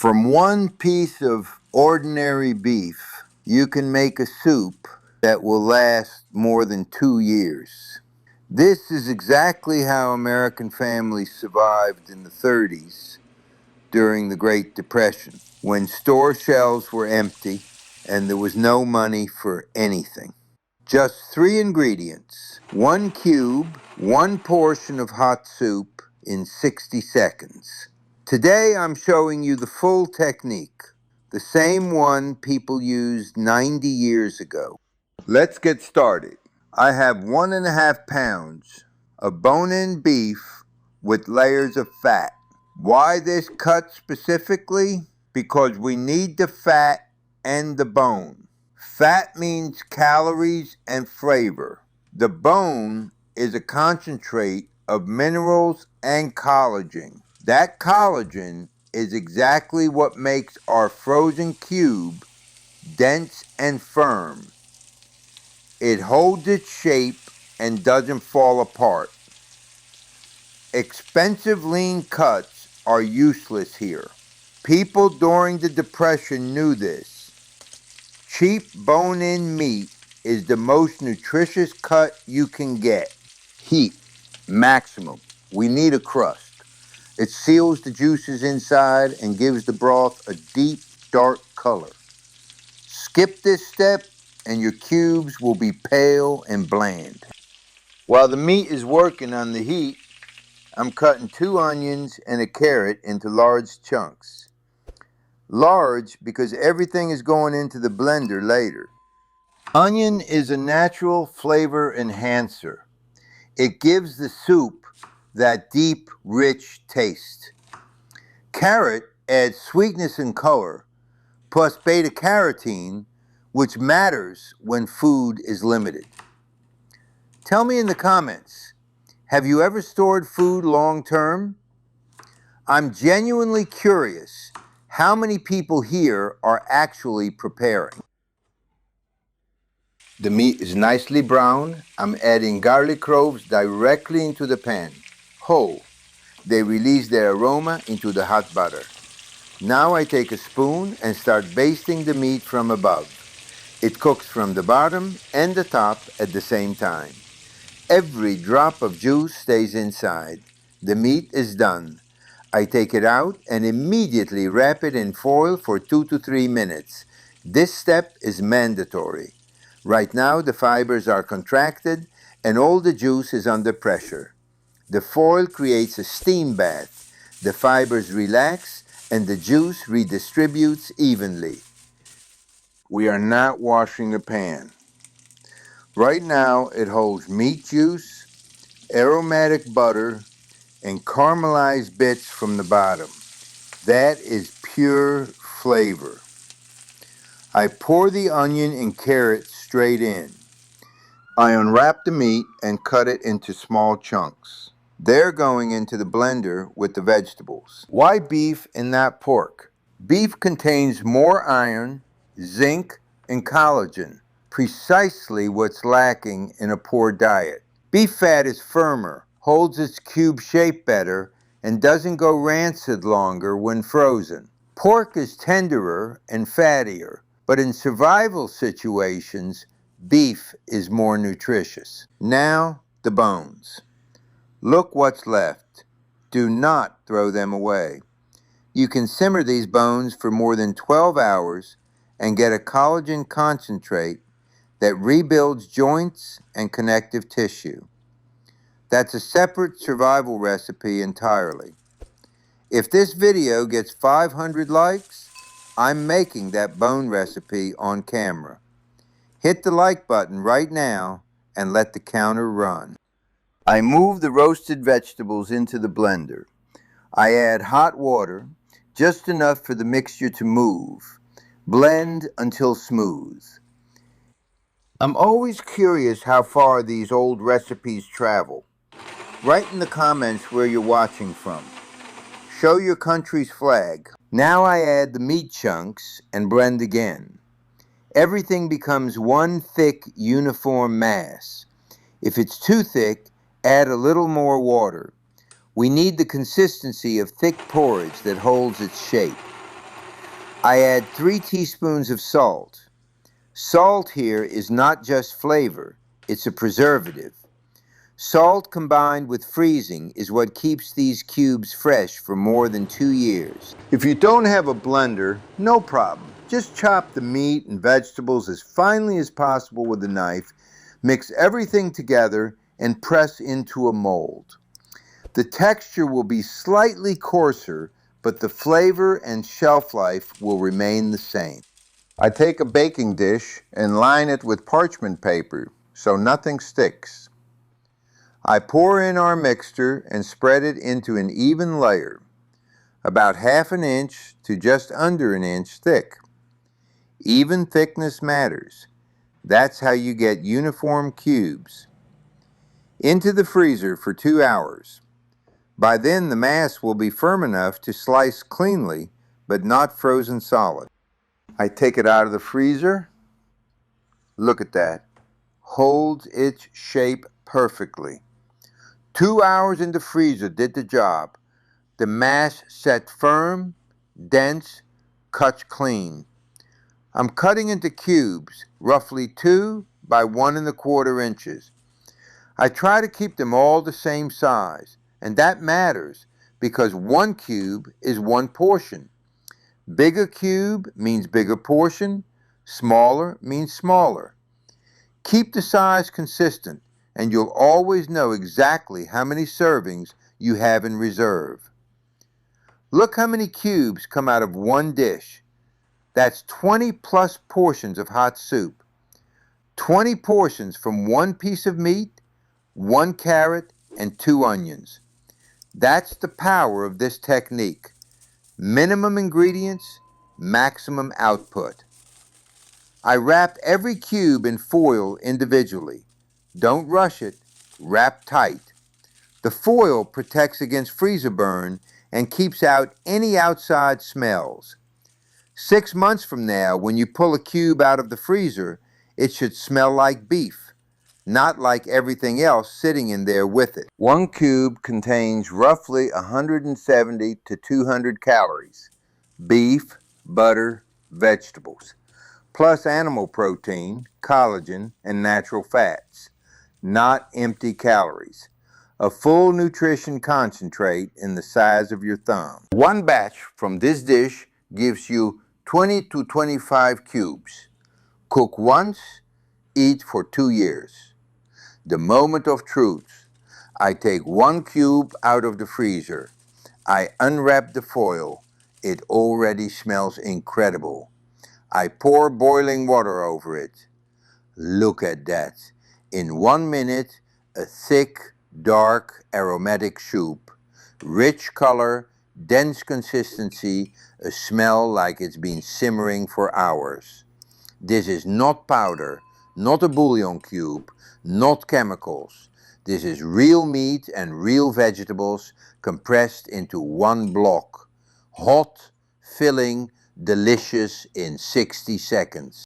From one piece of ordinary beef, you can make a soup that will last more than 2 years. This is exactly how American families survived in the 30s during the Great Depression, when store shelves were empty and there was no money for anything. Just 3 ingredients: 1 cube, 1 portion of hot soup in 60 seconds. Today I'm showing you the full technique, the same one people used 90 years ago. Let's get started. I have 1.5 pounds of bone-in beef with layers of fat. Why this cut specifically? Because we need the fat and the bone. Fat means calories and flavor. The bone is a concentrate of minerals and collagen. That collagen is exactly what makes our frozen cube dense and firm. It holds its shape and doesn't fall apart. Expensive lean cuts are useless here. People during the Depression knew this. Cheap bone-in meat is the most nutritious cut you can get. Heat, maximum. We need a crust. It seals the juices inside and gives the broth a deep, dark color. Skip this step and your cubes will be pale and bland. While the meat is working on the heat, I'm cutting 2 onions and a carrot into large chunks. Large because everything is going into the blender later. Onion is a natural flavor enhancer. It gives the soup that deep, rich taste. Carrot adds sweetness and color, plus beta-carotene, which matters when food is limited. Tell me in the comments, have you ever stored food long term? I'm genuinely curious how many people here are actually preparing. The meat is nicely brown. I'm adding garlic cloves directly into the pan, whole. They release their aroma into the hot butter. Now I take a spoon and start basting the meat from above. It cooks from the bottom and the top at the same time. Every drop of juice stays inside. The meat is done. I take it out and immediately wrap it in foil for 2 to 3 minutes. This step is mandatory. Right now the fibers are contracted and all the juice is under pressure. The foil creates a steam bath. The fibers relax and the juice redistributes evenly. We are not washing the pan. Right now it holds meat juice, aromatic butter, and caramelized bits from the bottom. That is pure flavor. I pour the onion and carrot straight in. I unwrap the meat and cut it into small chunks. They're going into the blender with the vegetables. Why beef and not pork? Beef contains more iron, zinc, and collagen, precisely what's lacking in a poor diet. Beef fat is firmer, holds its cube shape better, and doesn't go rancid longer when frozen. Pork is tenderer and fattier, but in survival situations, beef is more nutritious. Now, the bones. Look what's left. Do not throw them away. You can simmer these bones for more than 12 hours and get a collagen concentrate that rebuilds joints and connective tissue. That's a separate survival recipe entirely. If this video gets 500 likes, I'm making that bone recipe on camera. Hit the like button right now and let the counter run. I move the roasted vegetables into the blender. I add hot water, just enough for the mixture to move. Blend until smooth. I'm always curious how far these old recipes travel. Write in the comments where you're watching from. Show your country's flag. Now I add the meat chunks and blend again. Everything becomes one thick, uniform mass. If it's too thick, add a little more water. We need the consistency of thick porridge that holds its shape. I add 3 teaspoons of salt. Salt here is not just flavor, it's a preservative. Salt combined with freezing is what keeps these cubes fresh for more than 2 years. If you don't have a blender, no problem. Just chop the meat and vegetables as finely as possible with a knife, mix everything together, and press into a mold. The texture will be slightly coarser, but the flavor and shelf life will remain the same. I take a baking dish and line it with parchment paper so nothing sticks. I pour in our mixture and spread it into an even layer, about 1/2 inch to just under 1 inch thick. Even thickness matters. That's how you get uniform cubes. Into the freezer for 2 hours. By then the mass will be firm enough to slice cleanly, but not frozen solid. I take it out of the freezer. Look at that. Holds its shape perfectly. 2 hours in the freezer did the job. The mass set firm, dense, cut clean. I'm cutting into cubes, roughly 2 by 1 1/4 inches. I try to keep them all the same size, and that matters because 1 cube is 1 portion. Bigger cube means bigger portion, smaller means smaller. Keep the size consistent, and you'll always know exactly how many servings you have in reserve. Look how many cubes come out of 1 dish. That's 20 plus portions of hot soup. 20 portions from 1 piece of meat, 1 carrot, and 2 onions. That's the power of this technique. Minimum ingredients, maximum output. I wrap every cube in foil individually. Don't rush it, wrap tight. The foil protects against freezer burn and keeps out any outside smells. 6 months from now, when you pull a cube out of the freezer, it should smell like beef, not like everything else sitting in there with it. 1 cube contains roughly 170 to 200 calories. Beef, butter, vegetables, plus animal protein, collagen, and natural fats. Not empty calories. A full nutrition concentrate in the size of your thumb. 1 batch from this dish gives you 20 to 25 cubes. Cook once, eat for 2 years. The moment of truth. I take 1 cube out of the freezer. I unwrap the foil. It already smells incredible. I pour boiling water over it. Look at that. In 1 minute, a thick, dark, aromatic soup. Rich color, dense consistency, a smell like it's been simmering for hours. This is not powder, not a bouillon cube, not chemicals. This is real meat and real vegetables compressed into 1 block. Hot, filling, delicious in 60 seconds.